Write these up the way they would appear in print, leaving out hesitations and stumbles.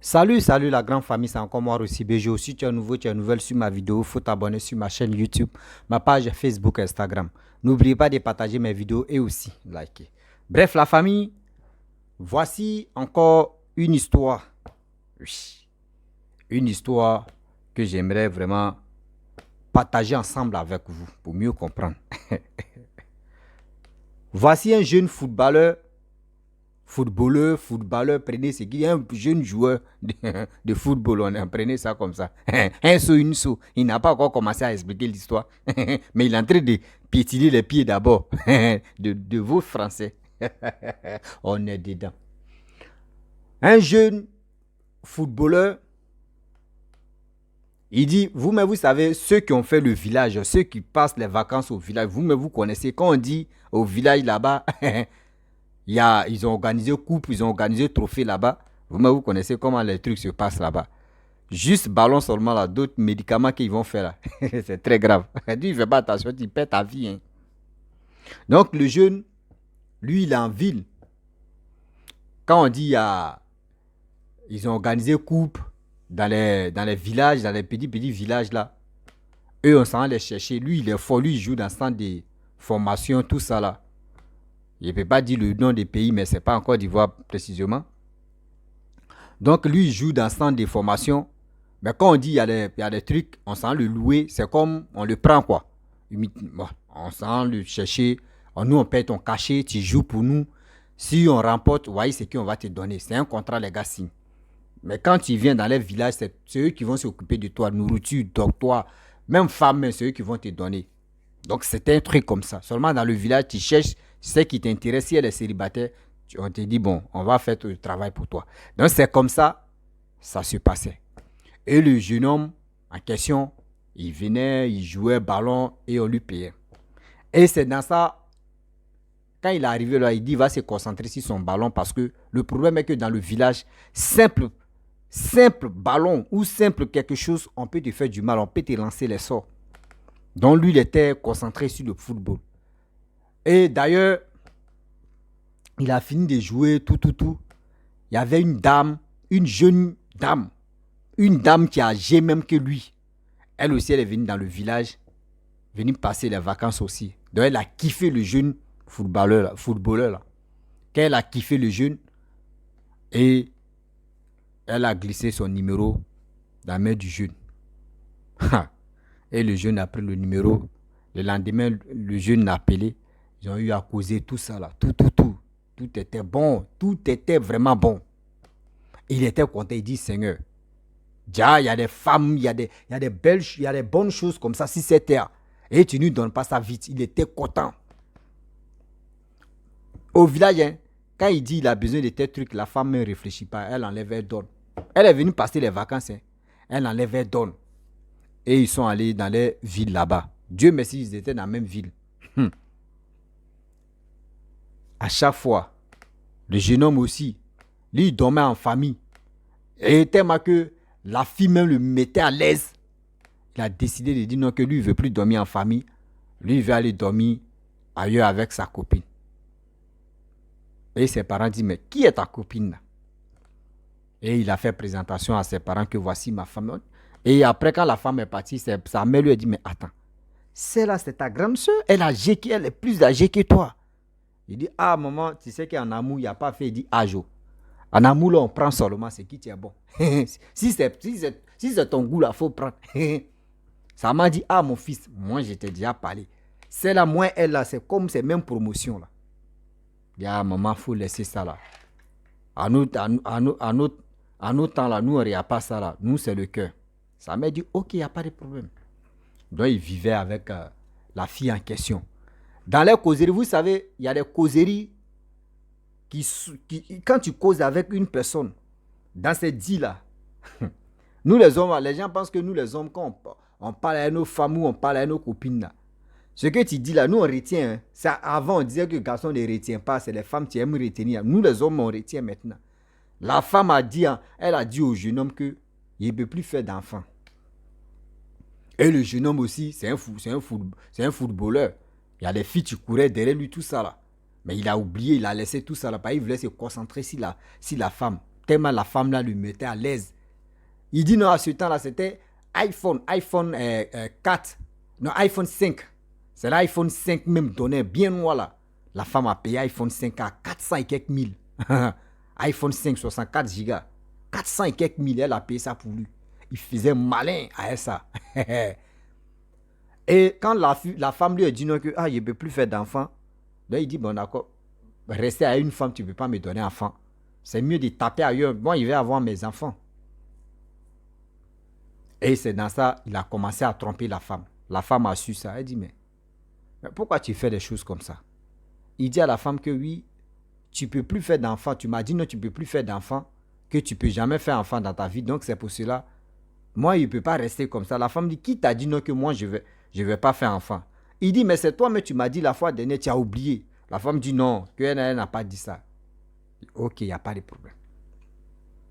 Salut la grande famille, c'est encore moi aussi BG. Si tu es nouveau, tu es nouvelle sur ma vidéo, il faut t'abonner sur ma chaîne YouTube, ma page Facebook, Instagram. N'oubliez pas de partager mes vidéos et aussi liker. Bref, la famille, voici encore une histoire. Oui, une histoire que j'aimerais vraiment partager ensemble avec vous pour mieux comprendre. Voici un jeune footballeur, prenez ce qui est un jeune joueur de football, prenez ça comme ça. Un saut, une saut. Il n'a pas encore commencé à expliquer l'histoire, mais il est en train de piétiner les pieds d'abord de vos Français. On est dedans. Un jeune footballeur, il dit, vous-même, vous savez, ceux qui ont fait le village, ceux qui passent les vacances au village, vous-même, vous connaissez, quand on dit au village là-bas, ils ont organisé coupe, ils ont organisé trophée là-bas. Vous-même, vous connaissez comment les trucs se passent là-bas. Juste ballon seulement là, d'autres médicaments qu'ils vont faire là. C'est très grave. Il ne fait pas attention, tu perds ta vie. Hein. Donc, le jeune, lui, il est en ville. Quand on dit ils ont organisé coupe dans les villages, dans les petits villages là, eux, on s'en les chercher. Lui, il est fort, lui, il joue dans le centre de formation, tout ça là. Je ne peux pas dire le nom des pays, mais ce n'est pas en Côte d'Ivoire précisément. Donc, lui, il joue dans le centre de formation. Mais quand on dit il y a des trucs, on s'en le louer, c'est comme on le prend quoi. Bon, on s'en le chercher. Nous, on paye ton cachet, tu joues pour nous. Si on remporte, vous voyez, c'est qu'on va te donner. C'est un contrat, les gars, signent. Mais quand tu viens dans les villages, c'est eux qui vont s'occuper de toi, nourriture, docteur, même femme, c'est eux qui vont te donner. Donc, c'était un truc comme ça. Seulement dans le village, tu cherches ce qui t'intéresse. Si elle est célibataire, on te dit, bon, on va faire tout le travail pour toi. Donc, c'est comme ça, ça se passait. Et le jeune homme en question, il venait, il jouait ballon et on lui payait. Et c'est dans ça, quand il est arrivé là, il dit, il va se concentrer sur son ballon parce que le problème est que dans le village, simple ballon ou simple quelque chose, on peut te faire du mal, on peut te lancer les sorts. Donc lui, il était concentré sur le football. Et d'ailleurs, il a fini de jouer tout. Il y avait une dame, une jeune dame, une dame qui a âgé même que lui. Elle aussi, elle est venue dans le village, venue passer les vacances aussi. Donc elle a kiffé le jeune footballeur là. Quand elle a kiffé le jeune, et elle a glissé son numéro dans la main du jeune. Et le jeune a pris le numéro. Le lendemain, le jeune l'a appelé. Ils ont eu à causer tout ça là. Tout. Tout était bon. Tout était vraiment bon. Il était content. Il dit, Seigneur, déjà, il y a des femmes, il y a des belles, il y a des bonnes choses comme ça sur cette terre. Et tu ne nous donnes pas ça vite. Il était content. Au village, hein, quand il dit qu'il a besoin de tel truc, la femme ne réfléchit pas. Elle enlève, elle donne. Elle est venue passer les vacances. Hein. Elle enlève, elle donne. Et ils sont allés dans les villes là-bas. Dieu merci, ils étaient dans la même ville. À chaque fois, le jeune homme aussi, lui, il dormait en famille. Et tellement que la fille même le mettait à l'aise. Il a décidé de dire non, que lui, il ne veut plus dormir en famille. Lui, il veut aller dormir ailleurs avec sa copine. Et ses parents disent, mais qui est ta copine là? Et il a fait présentation à ses parents que voici ma femme. Et après, quand la femme est partie, sa mère lui a dit, mais attends, celle-là, c'est ta grande soeur. Elle est plus âgée que toi. Il dit, ah maman, tu sais qu'en amour, il n'y a pas fait, il dit, ah Jo. En amour, là, on prend seulement ce qui tient bon. si c'est ton goût, là, il faut prendre. Ça m'a dit, ah mon fils, moi, je t'ai déjà parlé. Celle-là, moi, elle, là, c'est comme ces mêmes promotions, là. Il dit, ah maman, il faut laisser ça, là. À nos temps, là, nous, il n'y a pas ça, là. Nous, c'est le cœur. Ça m'a dit, ok, il n'y a pas de problème. Donc, il vivait avec la fille en question. Dans les causeries, vous savez, il y a des causeries quand tu causes avec une personne, dans ces dits-là, nous les hommes, les gens pensent que nous les hommes, quand on parle à nos femmes ou on parle à nos copines, là, ce que tu dis là, nous on retient. Hein. Ça, avant, on disait que le garçon ne retient pas, c'est les femmes qui aiment retenir. Nous les hommes, on retient maintenant. La femme a dit, elle a dit au jeune homme qu'il ne peut plus faire d'enfant. Et le jeune homme aussi, c'est un footballeur. Il y a des filles qui couraient derrière lui, tout ça là. Mais il a oublié, il a laissé tout ça là. Il voulait se concentrer sur la femme. tellement la femme là lui mettait à l'aise. Il dit non, à ce temps-là, c'était iPhone 4, non, iPhone 5. C'est l'iPhone 5 même donné bien noir là. La femme a payé iPhone 5 à 400 et quelques mille. iPhone 5, 64 gigas. 400 et quelques mille, elle a payé ça pour lui. Il faisait malin à ça. Et quand la femme lui a dit non, que je ne peux plus faire d'enfant, là il dit bon d'accord, rester à une femme, tu ne peux pas me donner enfant. C'est mieux de taper ailleurs. Moi, il va avoir mes enfants. Et c'est dans ça, il a commencé à tromper la femme. La femme a su ça. Elle dit mais pourquoi tu fais des choses comme ça? Il dit à la femme que oui, tu ne peux plus faire d'enfant. Tu m'as dit non, tu ne peux plus faire d'enfant, que tu ne peux jamais faire enfant dans ta vie. Donc c'est pour cela, moi, il ne peut pas rester comme ça. La femme dit, qui t'a dit non que moi, je vais pas faire enfant? Il dit, mais c'est toi, mais tu m'as dit la fois dernière, tu as oublié. La femme dit non, qu'elle n'a pas dit ça. Ok, il n'y a pas de problème.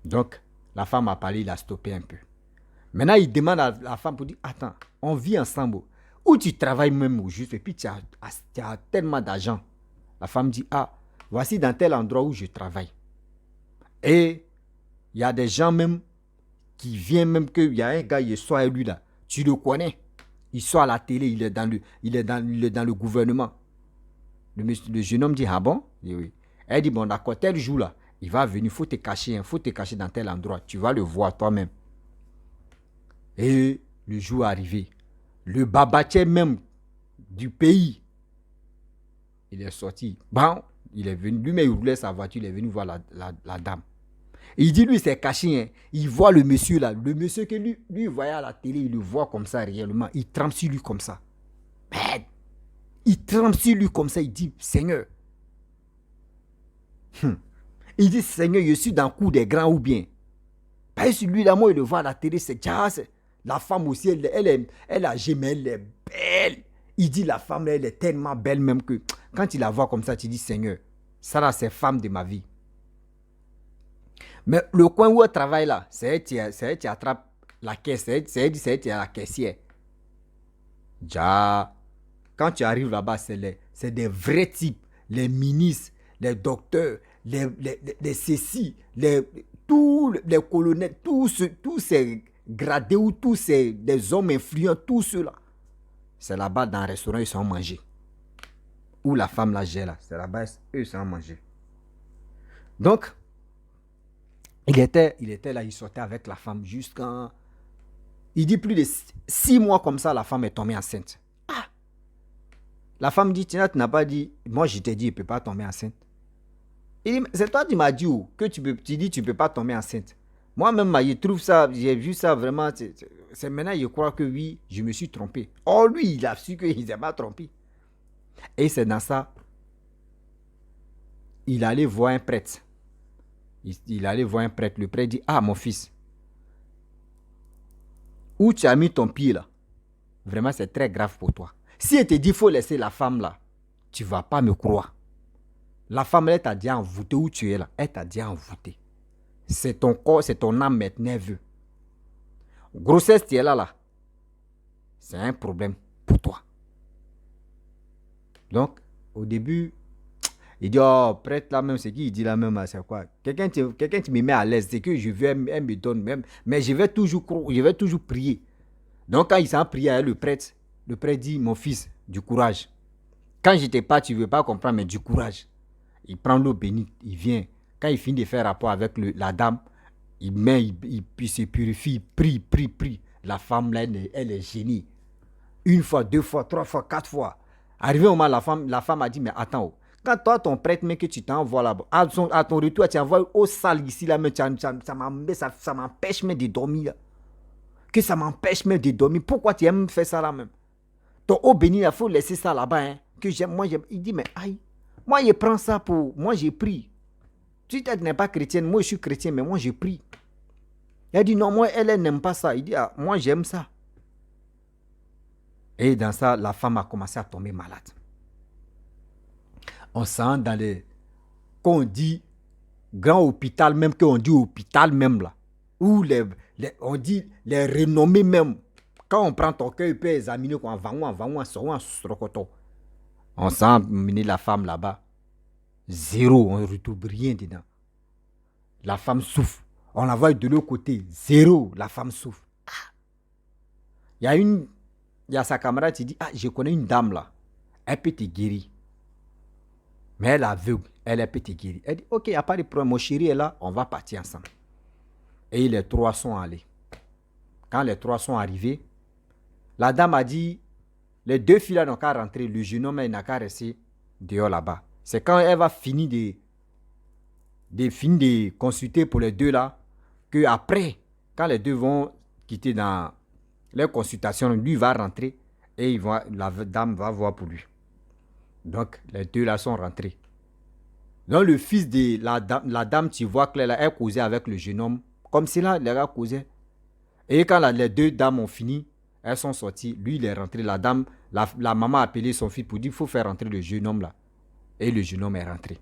Donc, la femme a parlé, il a stoppé un peu. Maintenant, il demande à la femme pour dire, attends, on vit ensemble. Où tu travailles même au juste, et puis tu as tellement d'argent. La femme dit, voici dans tel endroit où je travaille. Et il y a des gens même qui viennent même qu'il y a un gars, il soit lui là. Tu le connais. Il soit à la télé, il est dans le gouvernement. Le jeune homme dit, ah bon? Il dit, oui. Elle dit, bon d'accord, tel jour là, il va venir, il faut te cacher dans tel endroit. Tu vas le voir toi-même. Et le jour arrivé, le babatier même du pays, il est sorti. Bon, il est venu, lui-même il roulait sa voiture, il est venu voir la dame. Et il dit, lui, c'est caché. Hein. Il voit le monsieur là. Le monsieur que lui voyait à la télé, il le voit comme ça réellement. Il trempe sur lui comme ça. Merde. Il trempe sur lui comme ça. Il dit, Seigneur. Il dit, Seigneur, je suis dans le coup des grands ou bien. Parce que lui là, moi, il le voit à la télé, c'est déjà. La femme aussi, elle a jamais, elle est belle. Il dit, la femme, elle est tellement belle même que quand il la voit comme ça, tu dis, Seigneur, ça là, c'est femme de ma vie. Mais le coin où elle travaille là, c'est elle qui attrape la caisse, c'est elle qui est la caissière. Déjà, quand tu arrives là-bas, c'est des vrais types. Les ministres, les docteurs, les cécis, tous les colonels, tous ces gradés ou tous des hommes influents, tous ceux-là. C'est là-bas dans le restaurant, ils sont mangés. Où la femme la gère là, c'est là-bas, eux, ils sont mangés. Donc, il était là, il sortait avec la femme jusqu'à... Il dit plus de 6 mois comme ça, la femme est tombée enceinte. La femme dit, tu n'as pas dit, moi je t'ai dit, il ne peut pas tomber enceinte. Il dit, c'est toi qui m'as dit que tu dis, tu ne peux pas tomber enceinte. Moi-même, je trouve ça, j'ai vu ça vraiment, c'est maintenant, je crois que oui, je me suis trompé. Oh, lui, il a su qu'il ne s'est pas trompé. Et c'est dans ça, il allait voir un prêtre. Il allait voir un prêtre. Le prêtre dit, mon fils, où tu as mis ton pied là, vraiment c'est très grave pour toi. Si elle te dit, il faut laisser la femme là, tu ne vas pas me croire. La femme, elle t'a dit envoûté où tu es là. Elle t'a dit envoûté. C'est ton corps, c'est ton âme maintenant veut. Grossesse, tu es là. C'est un problème pour toi. Donc, au début, il dit, prêtre là même, c'est qui il dit là même, c'est quoi? Quelqu'un qui me met à l'aise, c'est que je veux, elle me donne même, mais je vais toujours prier. Donc, quand il s'en prie à le prêtre dit, mon fils, du courage. Quand je t'ai pas, tu ne veux pas comprendre, mais du courage. Il prend l'eau bénite, il vient. Quand il finit de faire rapport avec la dame, il se purifie, il prie. La femme là, elle est génie. 1 fois, 2 fois, 3 fois, 4 fois. Arrivé au moment, la femme a dit, mais attends, quand toi, ton prêtre, mais que tu t'envoies là-bas, à ton retour, tu envoies au salle ici, là, mais ça m'empêche même de dormir. Que ça m'empêche même de dormir. Pourquoi tu aimes faire ça là même? Ton eau bénie, il faut laisser ça là-bas. Hein, que j'aime, moi, j'aime. Il dit, mais aïe, moi, je prends ça pour... Moi, j'ai pris. Tu n'es pas chrétienne, moi, je suis chrétien, mais moi, j'ai pris. Elle dit, non, moi, elle n'aime pas ça. Il dit, moi, j'aime ça. Et dans ça, la femme a commencé à tomber malade. On sent dans les... Quand on dit grand hôpital, même qu'on dit hôpital même là, où on dit les renommés même, quand on prend ton cœur, il peut examiner qu'on va on sent mener la femme là-bas. 0, on ne retrouve rien dedans. La femme souffre. On la voit de l'autre côté. Zéro. La femme souffre. Il y a sa camarade qui dit, je connais une dame là. Elle peut te guérir. Mais elle est aveugle. Elle peut te guérir. Elle dit, ok, il n'y a pas de problème. Mon chéri est là. On va partir ensemble. Et les trois sont allés. Quand les trois sont arrivés, la dame a dit, les deux filles là n'ont qu'à rentrer. Le jeune homme n'a qu'à rester dehors là-bas. C'est quand elle va finir de consulter pour les deux là, que après, quand les deux vont quitter dans leur consultation, lui va rentrer et la dame va voir pour lui. Donc, les deux là sont rentrés. Donc, le fils de la dame, tu vois que là, elle causait avec le jeune homme. Comme si là, les gars causaient. Et quand les deux dames ont fini, elles sont sorties. Lui, il est rentré. La dame, la maman a appelé son fils pour dire, il faut faire rentrer le jeune homme là. Et le jeune homme est rentré.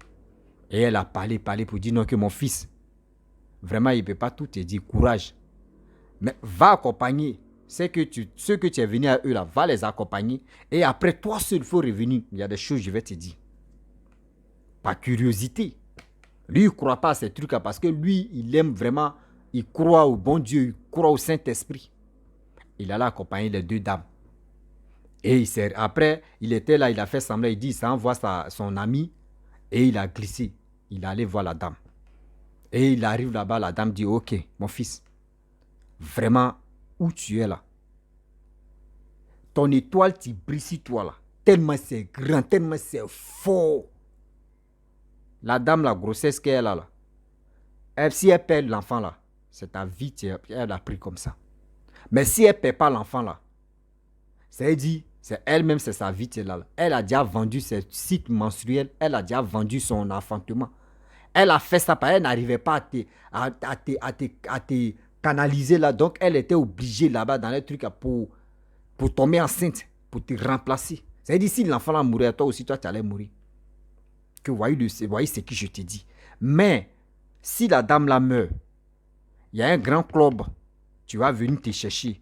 Et elle a parlé pour dire, non, que mon fils, vraiment, il ne peut pas tout te dire. Courage. Mais va accompagner. Ceux que tu es venu à eux là, va les accompagner. Et après, toi seul, il faut revenir. Il y a des choses, je vais te dire. Par curiosité. Lui, il ne croit pas à ces trucs-là parce que lui, il aime vraiment, il croit au bon Dieu, il croit au Saint-Esprit. Il allait accompagner les deux dames. Et après, il était là, il a fait semblant, il dit, ça envoie son ami et il a glissé. Il allait voir la dame. Et il arrive là-bas, la dame dit, ok, mon fils, vraiment, où tu es là, ton étoile, tu brilles sur toi là, tellement c'est grand, tellement c'est fort. La dame, la grossesse qu'elle a là, si elle perd l'enfant là, c'est ta vie, elle a pris comme ça. Mais si elle ne perd pas l'enfant là, c'est-à-dire, c'est elle-même, c'est sa vie là. Elle a déjà vendu ses cycles menstruels, elle a déjà vendu son enfantement. Elle a fait ça parce qu'elle n'arrivait pas à te canaliser là. Donc, elle était obligée là-bas dans les trucs pour tomber enceinte, pour te remplacer. C'est-à-dire, si l'enfant là mourait, toi aussi, toi, tu allais mourir. Que voyez ce que je te dis. Mais, si la dame là meurt, il y a un grand club, tu vas venir te chercher.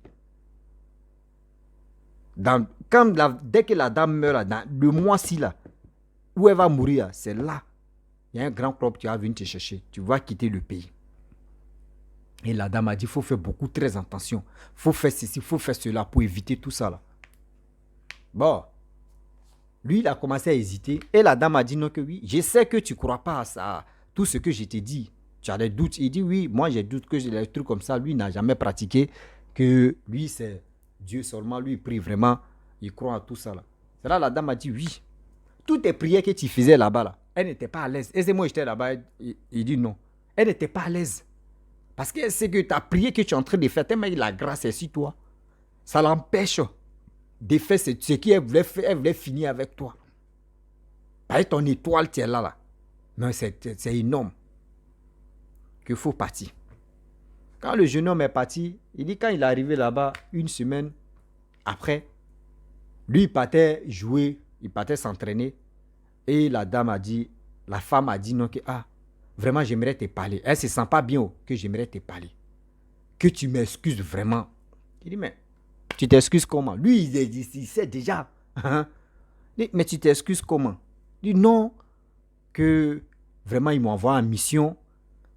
Dès que la dame meurt, là, dans le mois-ci, là, où elle va mourir, c'est là. Il y a un grand club, tu vas venir te chercher. Tu vas quitter le pays. Et la dame a dit, il faut faire beaucoup, très attention. Il faut faire ceci, il faut faire cela pour éviter tout ça. Là. Bon. Lui, il a commencé à hésiter. Et la dame a dit, non, que oui. Je sais que tu ne crois pas à ça. Tout ce que je t'ai dit. Tu as des doutes. Il dit, oui, moi, j'ai doute que j'ai des trucs comme ça. Lui, il n'a jamais pratiqué. Que lui, c'est Dieu seulement. Lui, il prie vraiment. Il croit à tout ça. Là. C'est là, la dame a dit, oui. Toutes tes prières que tu faisais là-bas, là, elle n'était pas à l'aise. Et c'est moi, j'étais là-bas. Il dit non. Elle n'était pas à l'aise. Parce que c'est que ta prière que tu es en train de faire, tellement la grâce est sur toi. Ça l'empêche de faire ce qu'elle voulait faire. Elle voulait finir avec toi. Parce que ton étoile, tu es là, là. Non, c'est énorme. Qu'il faut partir. Quand le jeune homme est parti, il dit quand il est arrivé là-bas, une semaine après, lui, il partait jouer, il partait s'entraîner. Et la dame a dit, la femme a dit non, que vraiment, j'aimerais te parler. Elle ne se sent pas bien que j'aimerais te parler. Que tu m'excuses vraiment. Il dit, mais tu t'excuses comment? Lui, il sait déjà. Hein? Il dit, mais tu t'excuses comment? Il dit, non, que vraiment, ils m'ont envoyé en mission.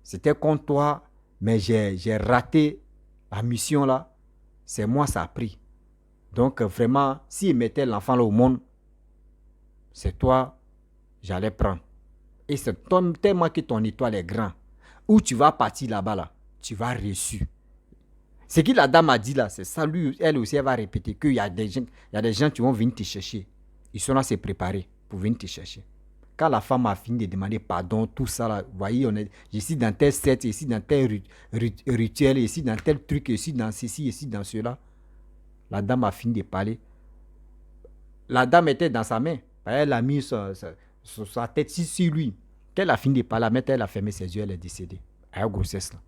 C'était contre toi, mais j'ai raté la mission là. C'est moi, ça a pris. Donc, vraiment, s'il mettait l'enfant là au monde, c'est toi, j'allais prendre. Et c'est tellement que ton étoile est grand. Où tu vas partir là-bas, là, tu vas reçu. Ce que la dame a dit là, c'est ça. Lui, elle aussi, elle va répéter qu'il y a des gens qui vont venir te chercher. Ils sont là, se préparer pour venir te chercher. Quand la femme a fini de demander pardon, tout ça, là, vous voyez, je suis dans tel set, ici dans tel rituel, ici dans tel truc, ici dans ceci, ici dans cela. La dame a fini de parler. La dame était dans sa main. Elle a mis sa tête sur lui. Quand elle a fini de parler, elle a fermé ses yeux, elle est décédée. Elle a grossesse là.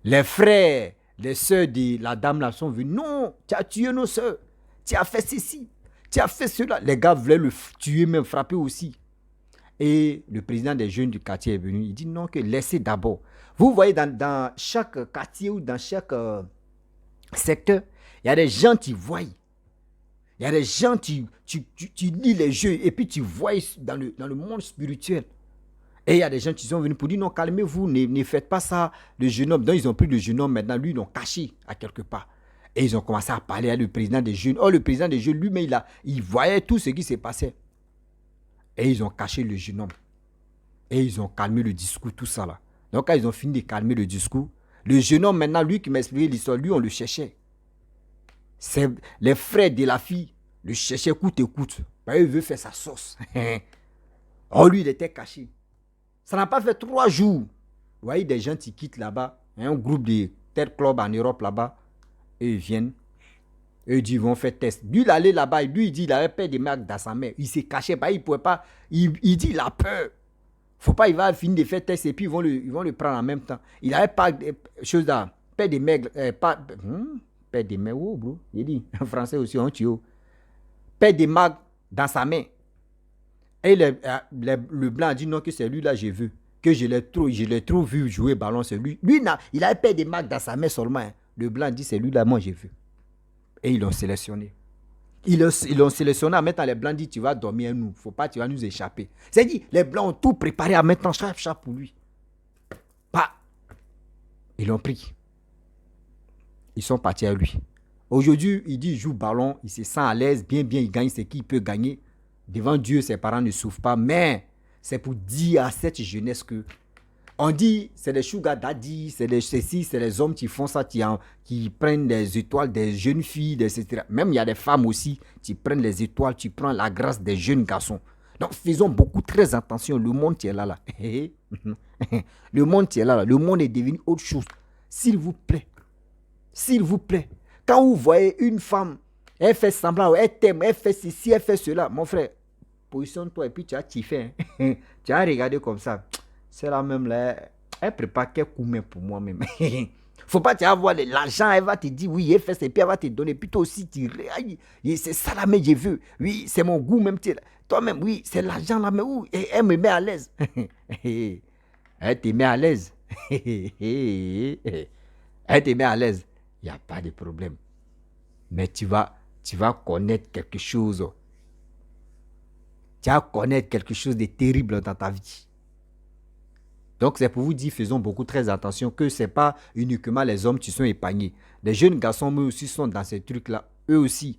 Les frères, les soeurs de la dame là sont venus. Non, tu as tué nos soeurs. Tu as fait ceci. Tu as fait cela. Les gars voulaient le tuer, même frapper aussi. Et le président des jeunes du quartier est venu. Il dit non, que laissez d'abord. Vous voyez, dans chaque quartier ou dans chaque secteur, il y a des gens qui voient. Il y a des gens, tu lis les jeux et puis tu vois dans le monde spirituel. Et il y a des gens qui sont venus pour dire non, calmez-vous, ne faites pas ça. Le jeune homme, donc ils ont pris le jeune homme maintenant, lui, ils l'ont caché à quelque part. Et ils ont commencé à parler à le président des jeunes. Oh, le président des jeunes, lui-même, il voyait tout ce qui se passait. Et ils ont caché le jeune homme. Et ils ont calmé le discours, tout ça là. Donc quand ils ont fini de calmer le discours, le jeune homme maintenant, lui qui m'expliquait l'histoire, lui on le cherchait. C'est les frères de la fille le cherchaient coûte et coûte. Il veut faire sa sauce. Oh lui il était caché. Ça n'a pas fait 3 jours. Vous voyez des gens qui quittent là-bas, un groupe de tel club en Europe là-bas, et ils viennent. Et ils disent, ils vont faire test. Lui, il allait là-bas, lui, il dit, il avait peur des marques dans sa main. Il s'est caché, il ne pouvait pas. Il dit, il a peur. Faut pas, il va finir de faire test et puis ils vont le prendre en même temps. Il n'avait pas de choses là. Père des maigres, père des maigres, oh bro. Il dit, en français aussi, on tue. Père des maigres dans sa main. Et le blanc a dit non, que c'est lui là, j'ai vu. Que je l'ai trop vu jouer ballon, c'est lui. Lui, il avait peur des maigres dans sa main seulement. Hein. Le blanc dit, c'est lui là, moi j'ai vu. Et ils l'ont sélectionné. Ils l'ont sélectionné en mettant les blancs, dit tu vas dormir nous, faut pas, tu vas nous échapper. C'est dit, les blancs ont tout préparé en mettant chape pour lui. Pas. Ils l'ont pris. Ils sont partis à lui. Aujourd'hui, il dit, il joue ballon, il se sent à l'aise, bien, il gagne ce qu'il peut gagner. Devant Dieu, ses parents ne souffrent pas, mais c'est pour dire à cette jeunesse que on dit, c'est les sugar daddy, c'est les hommes qui font ça, qui prennent des étoiles des jeunes filles, etc. Même il y a des femmes aussi qui prennent les étoiles, qui prennent la grâce des jeunes garçons. Donc faisons beaucoup très attention, le monde qui est là. Le monde qui est là. Le monde est devenu autre chose. S'il vous plaît, quand vous voyez une femme, elle fait semblant, elle t'aime, elle fait ceci, elle fait cela, mon frère, positionne-toi et puis tu as kiffé. Tu as regardé comme ça. C'est la même là. Elle prépare quelques coups pour moi-même. Faut pas avoir l'argent, elle va te dire oui, elle fait ça, et puis elle va te donner. Puis toi aussi, c'est ça là, mais j'ai vu. Oui, c'est mon goût même. Toi-même, oui, c'est l'argent là, mais où elle me met à l'aise. Elle te met à l'aise. Elle te met à l'aise. Il n'y a pas de problème. Mais tu vas connaître quelque chose. Tu vas connaître quelque chose de terrible dans ta vie. Donc, c'est pour vous dire, faisons beaucoup très attention que ce n'est pas uniquement les hommes qui sont épargnés. Les jeunes garçons, eux aussi, sont dans ces trucs-là. Eux aussi,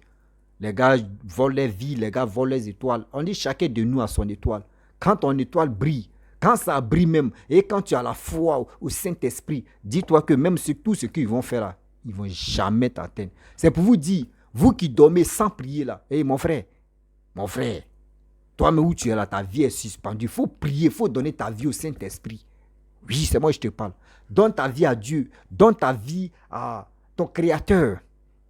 les gars volent les vies, les gars volent les étoiles. On dit chacun de nous a son étoile. Quand ton étoile brille, quand ça brille même, et quand tu as la foi au Saint-Esprit, dis-toi que même tout ce qu'ils vont faire là, ils ne vont jamais t'atteindre. C'est pour vous dire, vous qui dormez sans prier là, hey, mon frère, toi-même où tu es là, ta vie est suspendue. Il faut prier, il faut donner ta vie au Saint-Esprit. Oui, c'est moi je te parle. Donne ta vie à Dieu. Donne ta vie à ton Créateur.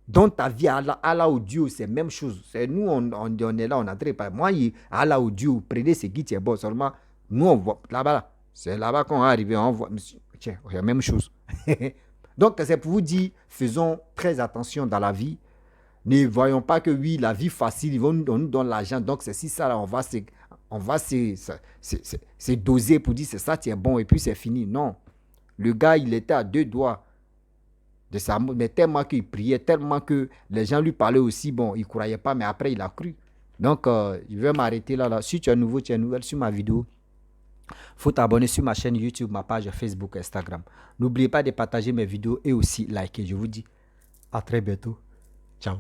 Donne ta vie à Allah ou Dieu. C'est la même chose. C'est nous, on est là, on n'entre pas. Moi, Allah ou Dieu, prenez ce qui est bon. Seulement, nous, on voit là-bas. C'est là-bas qu'on est arrivé. On voit. Tiens, c'est la même chose. Donc, c'est pour vous dire, faisons très attention dans la vie. Ne voyons pas que oui, la vie facile, on nous donne l'argent. Donc, c'est si ça, là, on va se doser pour dire c'est ça, tu es bon et puis c'est fini. Non. Le gars, il était à 2 doigts de sa mort, mais tellement qu'il priait, tellement que les gens lui parlaient aussi. Bon, il ne croyait pas, mais après, il a cru. Donc, je vais m'arrêter là. Si tu es nouveau, tu es nouvelle sur ma vidéo, il faut t'abonner sur ma chaîne YouTube, ma page Facebook, Instagram. N'oubliez pas de partager mes vidéos et aussi liker. Je vous dis à très bientôt. Ciao.